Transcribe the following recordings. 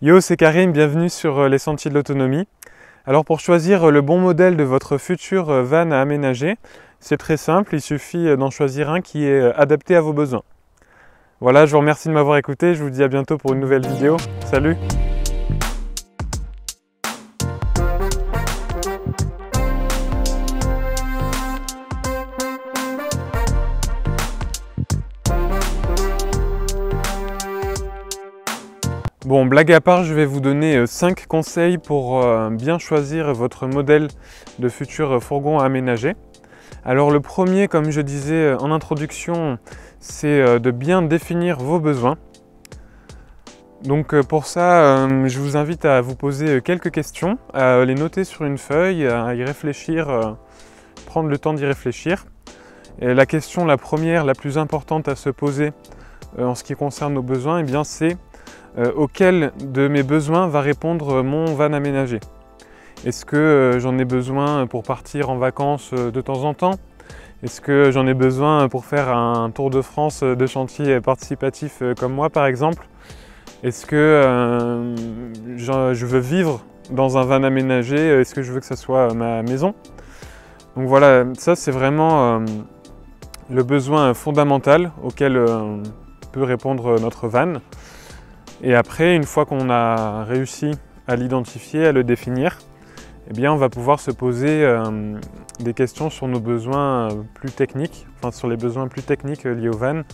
Yo, c'est Karim, bienvenue sur les Sentiers de l'Autonomie. Alors pour choisir le bon modèle de votre futur van à aménager, c'est très simple, il suffit d'en choisir un qui est adapté à vos besoins. Voilà, je vous remercie de m'avoir écouté, je vous dis à bientôt pour une nouvelle vidéo. Salut! Bon, blague à part, je vais vous donner 5 conseils pour bien choisir votre modèle de futur fourgon à aménager. Alors le premier, comme je disais en introduction, c'est de bien définir vos besoins. Donc pour ça, je vous invite à vous poser quelques questions, à les noter sur une feuille, à y réfléchir, prendre le temps d'y réfléchir. Et la question, la première, la plus importante à se poser en ce qui concerne nos besoins, eh bien c'est auquel de mes besoins va répondre mon van aménagé. Est-ce que j'en ai besoin pour partir en vacances de temps en temps? Est-ce que j'en ai besoin pour faire un tour de France de chantier participatif comme moi par exemple? Est-ce que je veux vivre dans un van aménagé? Est-ce que je veux que ça soit ma maison? Donc voilà, ça c'est vraiment le besoin fondamental auquel peut répondre notre van. Et après, une fois qu'on a réussi à l'identifier, à le définir, eh bien, on va pouvoir se poser des questions sur nos besoins plus techniques, enfin sur les besoins plus techniques liés au van,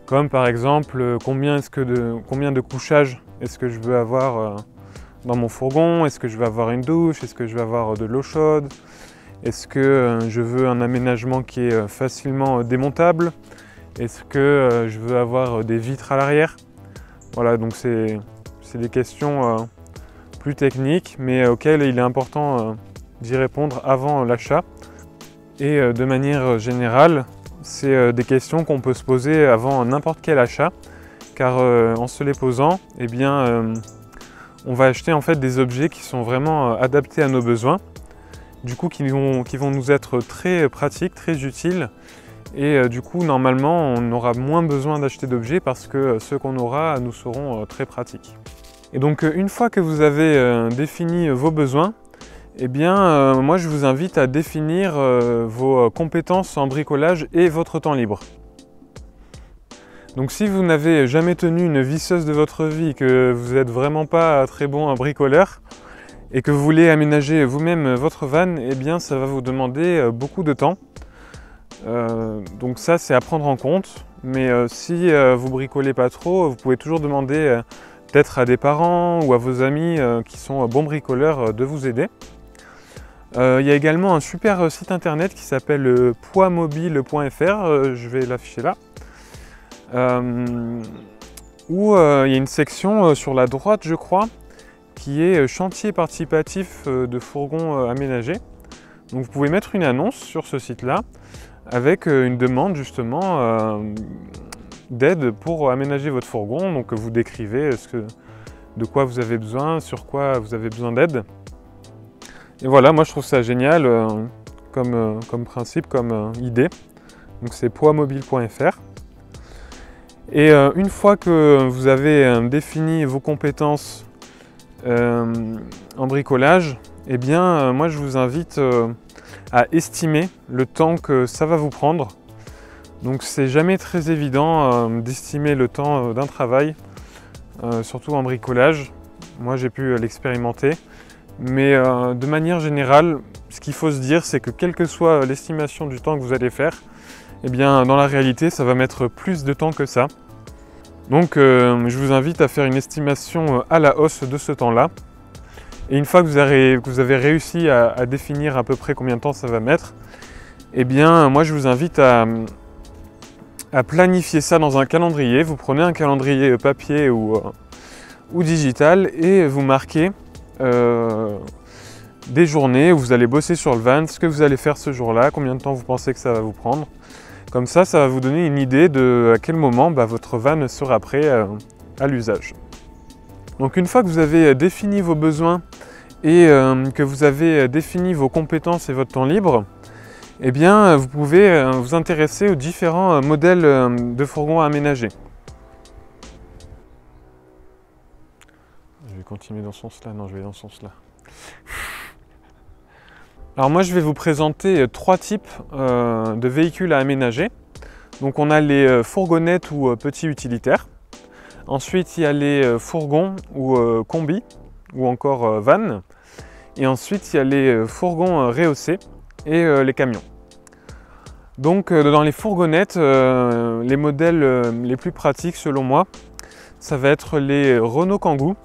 comme par exemple combien de couchages est-ce que je veux avoir dans mon fourgon, est-ce que je veux avoir une douche, est-ce que je veux avoir de l'eau chaude, est-ce que je veux un aménagement qui est facilement démontable, est-ce que je veux avoir des vitres à l'arrière. Voilà, donc c'est des questions plus techniques, mais auxquelles il est important d'y répondre avant l'achat. Et de manière générale, c'est des questions qu'on peut se poser avant n'importe quel achat, car en se les posant, eh bien, on va acheter en fait des objets qui sont vraiment adaptés à nos besoins, du coup qui vont nous être très pratiques, très utiles. Et du coup, normalement, on aura moins besoin d'acheter d'objets parce que ceux qu'on aura nous seront très pratiques. Et donc, une fois que vous avez défini vos besoins, eh bien, moi, je vous invite à définir vos compétences en bricolage et votre temps libre. Donc, si vous n'avez jamais tenu une visseuse de votre vie, que vous n'êtes vraiment pas très bon bricoleur, et que vous voulez aménager vous-même votre van, eh bien, ça va vous demander beaucoup de temps. Donc ça c'est à prendre en compte, mais si vous bricolez pas trop, vous pouvez toujours demander peut-être à des parents ou à vos amis qui sont bons bricoleurs de vous aider. Il y a également un super site internet qui s'appelle poidsmobile.fr, je vais l'afficher là, où il y a une section sur la droite je crois, qui est chantier participatif de fourgon aménagé. Donc vous pouvez mettre une annonce sur ce site-là, avec une demande justement d'aide pour aménager votre fourgon. Donc vous décrivez de quoi vous avez besoin, sur quoi vous avez besoin d'aide. Et voilà, moi je trouve ça génial comme principe, comme idée. Donc c'est poidsmobile.fr. Et une fois que vous avez défini vos compétences en bricolage, eh bien moi je vous invite à estimer le temps que ça va vous prendre. Donc c'est jamais très évident d'estimer le temps d'un travail, surtout en bricolage. Moi j'ai pu l'expérimenter, mais de manière générale, ce qu'il faut se dire, c'est que quelle que soit l'estimation du temps que vous allez faire, eh bien dans la réalité ça va mettre plus de temps que ça. Donc je vous invite à faire une estimation à la hausse de ce temps-là. Et une fois que vous avez réussi à définir à peu près combien de temps ça va mettre, eh bien moi je vous invite à planifier ça dans un calendrier. Vous prenez un calendrier papier ou digital et vous marquez des journées où vous allez bosser sur le van, ce que vous allez faire ce jour-là, combien de temps vous pensez que ça va vous prendre. Comme ça va vous donner une idée de à quel moment votre van sera prêt à l'usage. Donc une fois que vous avez défini vos besoins et que vous avez défini vos compétences et votre temps libre, eh bien vous pouvez vous intéresser aux différents modèles de fourgons à aménager. Je vais continuer dans ce sens-là. Non, je vais dans ce sens-là. Alors moi, je vais vous présenter 3 types de véhicules à aménager. Donc on a les fourgonnettes ou petits utilitaires. Ensuite, il y a les fourgons ou combis ou encore vannes. Et ensuite, il y a les fourgons rehaussés et les camions. Donc dans les fourgonnettes, les modèles les plus pratiques selon moi, ça va être les Renault Kangoo,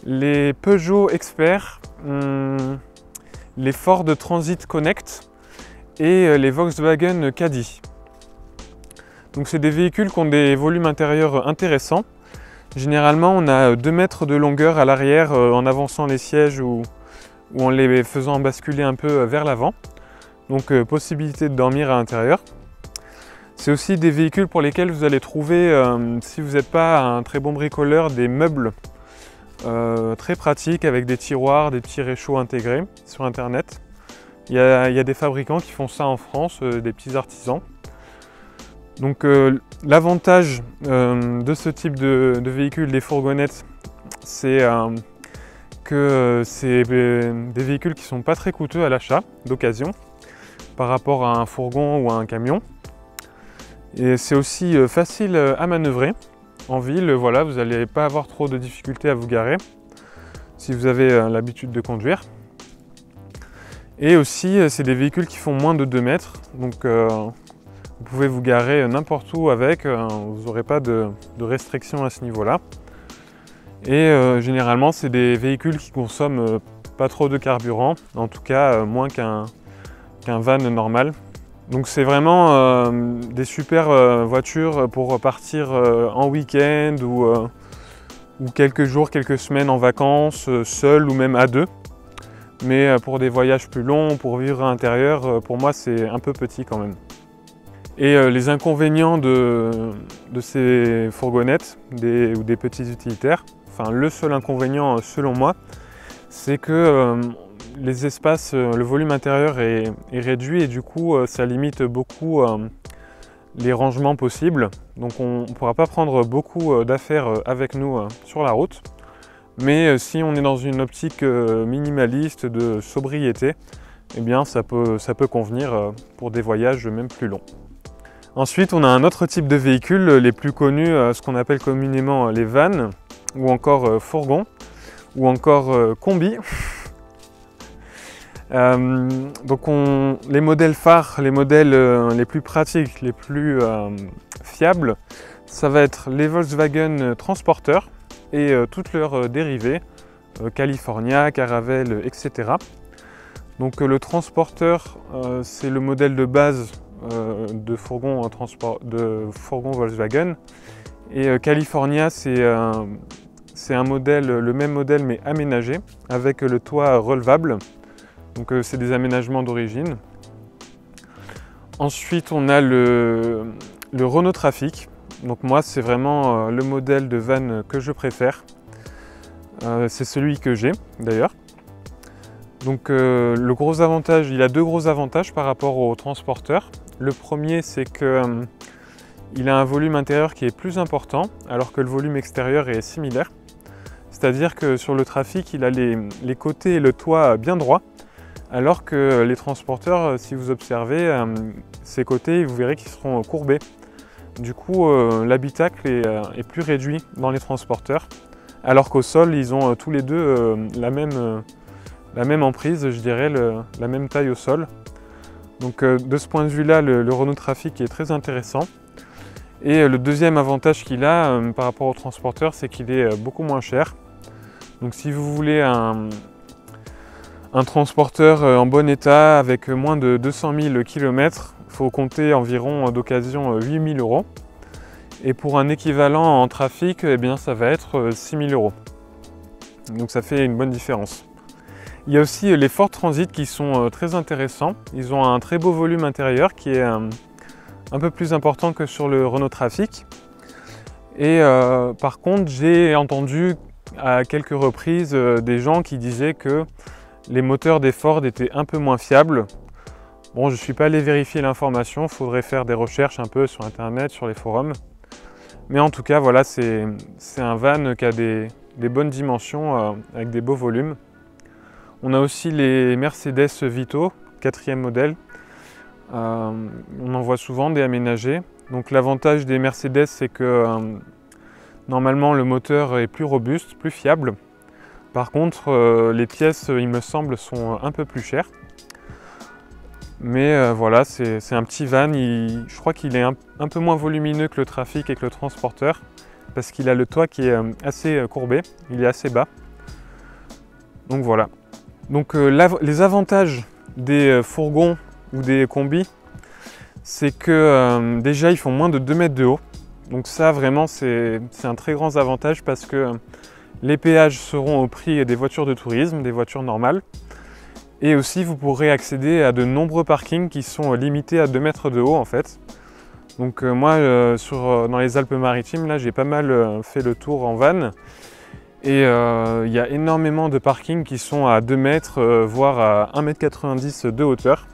les Peugeot Expert, les Ford Transit Connect et les Volkswagen Caddy. Donc c'est des véhicules qui ont des volumes intérieurs intéressants. Généralement on a 2 mètres de longueur à l'arrière en avançant les sièges ou en les faisant basculer un peu vers l'avant. Donc possibilité de dormir à l'intérieur. C'est aussi des véhicules pour lesquels vous allez trouver, si vous n'êtes pas un très bon bricoleur, des meubles très pratiques avec des tiroirs, des petits réchauds intégrés sur internet. Il y a des fabricants qui font ça en France, des petits artisans. Donc l'avantage de ce type de véhicule, des fourgonnettes, c'est que c'est des véhicules qui ne sont pas très coûteux à l'achat d'occasion par rapport à un fourgon ou à un camion. Et c'est aussi facile à manœuvrer. En ville, voilà, vous n'allez pas avoir trop de difficultés à vous garer si vous avez l'habitude de conduire. Et aussi, c'est des véhicules qui font moins de 2 mètres. Donc vous pouvez vous garer n'importe où avec, vous n'aurez pas de restrictions à ce niveau-là. Et généralement, c'est des véhicules qui consomment pas trop de carburant, en tout cas moins qu'un van normal. Donc c'est vraiment des super voitures pour partir en week-end ou quelques jours, quelques semaines en vacances, seul ou même à 2. Mais pour des voyages plus longs, pour vivre à l'intérieur, pour moi c'est un peu petit quand même. Et les inconvénients de ces fourgonnettes ou des petits utilitaires, enfin le seul inconvénient selon moi, c'est que les espaces, le volume intérieur est réduit et du coup ça limite beaucoup les rangements possibles. Donc on ne pourra pas prendre beaucoup d'affaires avec nous sur la route. Mais si on est dans une optique minimaliste de sobriété, eh bien ça peut convenir pour des voyages même plus longs. Ensuite, on a un autre type de véhicules, les plus connus, ce qu'on appelle communément les vannes, ou encore fourgons, ou encore combis. Donc les modèles phares, les modèles les plus pratiques, les plus fiables, ça va être les Volkswagen Transporter et toutes leurs dérivés, California, Caravelle, etc. Donc le Transporter, c'est le modèle de base de fourgon Volkswagen, et California, c'est un modèle, le même modèle mais aménagé avec le toit relevable. Donc c'est des aménagements d'origine. Ensuite on a le Renault Trafic. Donc moi c'est vraiment le modèle de van que je préfère. C'est celui que j'ai d'ailleurs. Donc le gros avantage, il a 2 gros avantages par rapport au transporteur. Le premier, c'est qu'il a un volume intérieur qui est plus important alors que le volume extérieur est similaire. C'est-à-dire que sur le Trafic, il a les côtés et le toit bien droits, alors que les transporteurs, si vous observez, ces côtés, vous verrez qu'ils seront courbés. Du coup, l'habitacle est plus réduit dans les transporteurs, alors qu'au sol, ils ont tous les deux la même emprise, je dirais, la même taille au sol. Donc de ce point de vue-là, le Renault Trafic est très intéressant. Et le deuxième avantage qu'il a par rapport au transporteur, c'est qu'il est beaucoup moins cher. Donc si vous voulez un transporteur en bon état avec moins de 200 000 km, il faut compter environ d'occasion 8 000 €. Et pour un équivalent en Trafic, eh bien, ça va être 6 000 €. Donc ça fait une bonne différence. Il y a aussi les Ford Transit qui sont très intéressants. Ils ont un très beau volume intérieur qui est un peu plus important que sur le Renault Trafic. Et par contre, j'ai entendu à quelques reprises des gens qui disaient que les moteurs des Ford étaient un peu moins fiables. Bon, je ne suis pas allé vérifier l'information, il faudrait faire des recherches un peu sur internet, sur les forums. Mais en tout cas, voilà, c'est un van qui a des bonnes dimensions avec des beaux volumes. On a aussi les Mercedes Vito, 4e modèle. On en voit souvent des aménagés. Donc l'avantage des Mercedes, c'est que normalement le moteur est plus robuste, plus fiable. Par contre, les pièces, il me semble, sont un peu plus chères. Mais voilà, c'est un petit van. Je crois qu'il est un peu moins volumineux que le Trafic et que le Transporter, parce qu'il a le toit qui est assez courbé, il est assez bas. Donc voilà. Donc les avantages des fourgons ou des combis, c'est que déjà ils font moins de 2 mètres de haut. Donc ça vraiment c'est un très grand avantage parce que les péages seront au prix des voitures de tourisme, des voitures normales. Et aussi vous pourrez accéder à de nombreux parkings qui sont limités à 2 mètres de haut en fait. Donc moi dans les Alpes-Maritimes, là j'ai pas mal fait le tour en van. Et il y a énormément de parkings qui sont à 2 mètres, voire à 1,90 m de hauteur.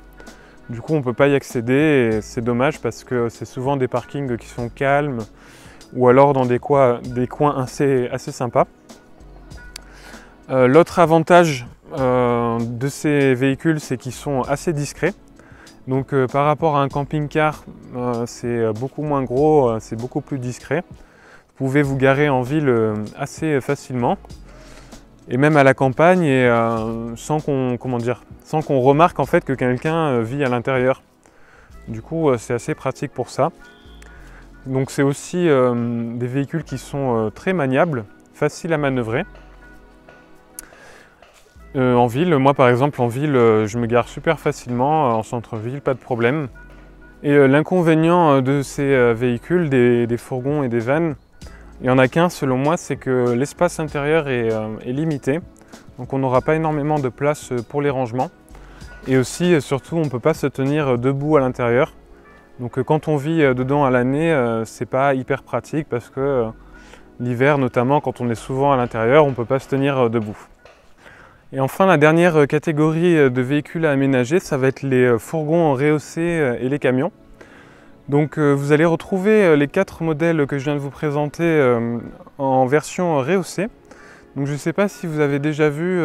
Du coup on ne peut pas y accéder et c'est dommage parce que c'est souvent des parkings qui sont calmes ou alors dans des coins assez sympas. L'autre avantage de ces véhicules, c'est qu'ils sont assez discrets. Donc par rapport à un camping-car, c'est beaucoup moins gros, c'est beaucoup plus discret. Vous pouvez vous garer en ville assez facilement et même à la campagne et sans qu'on remarque en fait que quelqu'un vit à l'intérieur. Du coup, c'est assez pratique pour ça. Donc c'est aussi des véhicules qui sont très maniables, faciles à manœuvrer. En ville, moi par exemple en ville, je me gare super facilement, en centre-ville, pas de problème. Et l'inconvénient de ces véhicules, des fourgons et des vannes, il n'y en a qu'un selon moi, c'est que l'espace intérieur est limité. Donc on n'aura pas énormément de place pour les rangements. Et aussi, surtout, on ne peut pas se tenir debout à l'intérieur. Donc quand on vit dedans à l'année, c'est pas hyper pratique parce que l'hiver notamment, quand on est souvent à l'intérieur, on ne peut pas se tenir debout. Et enfin, la dernière catégorie de véhicules à aménager, ça va être les fourgons rehaussés et les camions. Donc vous allez retrouver les 4 modèles que je viens de vous présenter en version rehaussée. Donc je ne sais pas si vous avez déjà vu,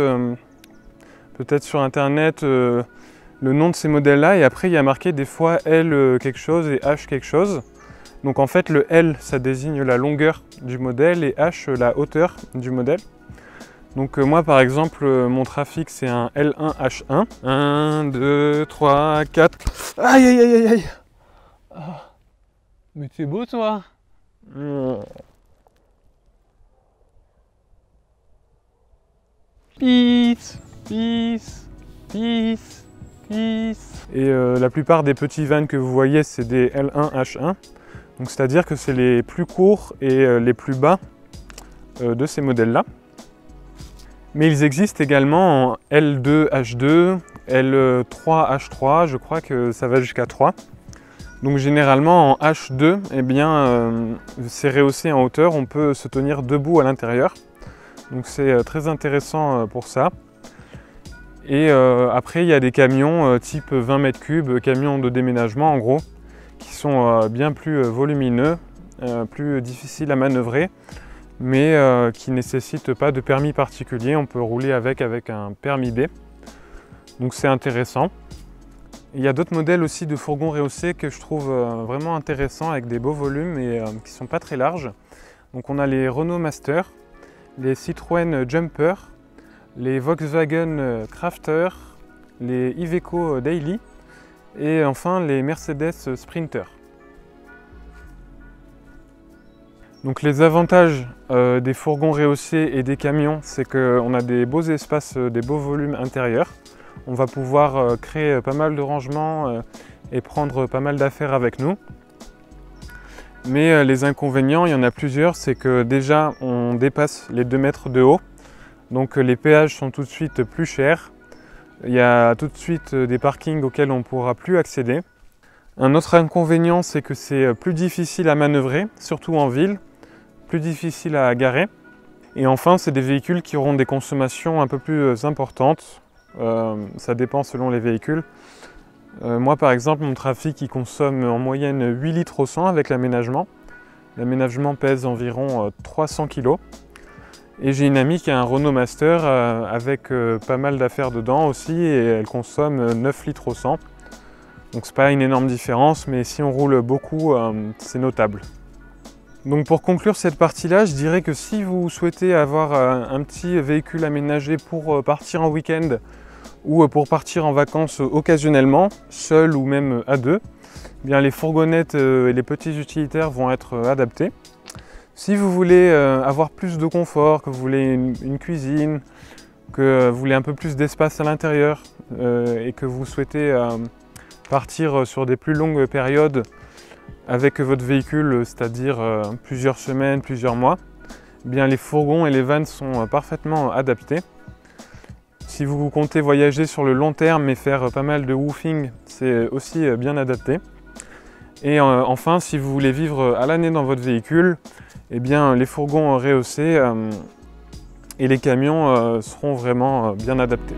peut-être sur internet, le nom de ces modèles-là. Et après, il y a marqué des fois L quelque chose et H quelque chose. Donc en fait, le L, ça désigne la longueur du modèle et H, la hauteur du modèle. Donc moi par exemple, mon Trafic c'est un L1H1. 1, 2, 3, 4. Aïe aïe aïe aïe. Ah. Mais t'es beau toi. Peace, peace, peace, peace. Et la plupart des petits vans que vous voyez c'est des L1H1. Donc c'est-à-dire que c'est les plus courts et les plus bas de ces modèles-là. Mais ils existent également en L2H2, L3H3, je crois que ça va jusqu'à 3. Donc généralement en H2, eh bien, c'est rehaussé en hauteur, on peut se tenir debout à l'intérieur. Donc c'est très intéressant pour ça. Et après il y a des camions type 20 m3, camions de déménagement en gros, qui sont bien plus volumineux, plus difficiles à manœuvrer, mais qui ne nécessitent pas de permis particulier. On peut rouler avec un permis B. Donc c'est intéressant. Il y a d'autres modèles aussi de fourgons rehaussés que je trouve vraiment intéressants avec des beaux volumes et qui ne sont pas très larges. Donc on a les Renault Master, les Citroën Jumper, les Volkswagen Crafter, les Iveco Daily et enfin les Mercedes Sprinter. Donc les avantages des fourgons rehaussés et des camions, c'est qu'on a des beaux espaces, des beaux volumes intérieurs. On va pouvoir créer pas mal de rangements et prendre pas mal d'affaires avec nous. Mais les inconvénients, il y en a plusieurs, c'est que déjà on dépasse les 2 mètres de haut. Donc les péages sont tout de suite plus chers. Il y a tout de suite des parkings auxquels on ne pourra plus accéder. Un autre inconvénient, c'est que c'est plus difficile à manœuvrer, surtout en ville, plus difficile à garer. Et enfin, c'est des véhicules qui auront des consommations un peu plus importantes. Ça dépend selon les véhicules. Moi par exemple, mon Trafic il consomme en moyenne 8 litres au 100 avec l'aménagement. L'aménagement pèse environ 300 kg. Et j'ai une amie qui a un Renault Master avec pas mal d'affaires dedans aussi et elle consomme 9 litres au 100. Donc c'est pas une énorme différence, mais si on roule beaucoup, c'est notable. Donc pour conclure cette partie-là, je dirais que si vous souhaitez avoir un petit véhicule aménagé pour partir en week-end ou pour partir en vacances occasionnellement, seul ou même à deux, eh bien les fourgonnettes et les petits utilitaires vont être adaptés. Si vous voulez avoir plus de confort, que vous voulez une cuisine, que vous voulez un peu plus d'espace à l'intérieur et que vous souhaitez partir sur des plus longues périodes avec votre véhicule, c'est-à-dire plusieurs semaines, plusieurs mois, eh bien les fourgons et les vannes sont parfaitement adaptés. Si vous comptez voyager sur le long terme et faire pas mal de woofing, c'est aussi bien adapté. Et enfin, si vous voulez vivre à l'année dans votre véhicule, eh bien, les fourgons rehaussés et les camions seront vraiment bien adaptés.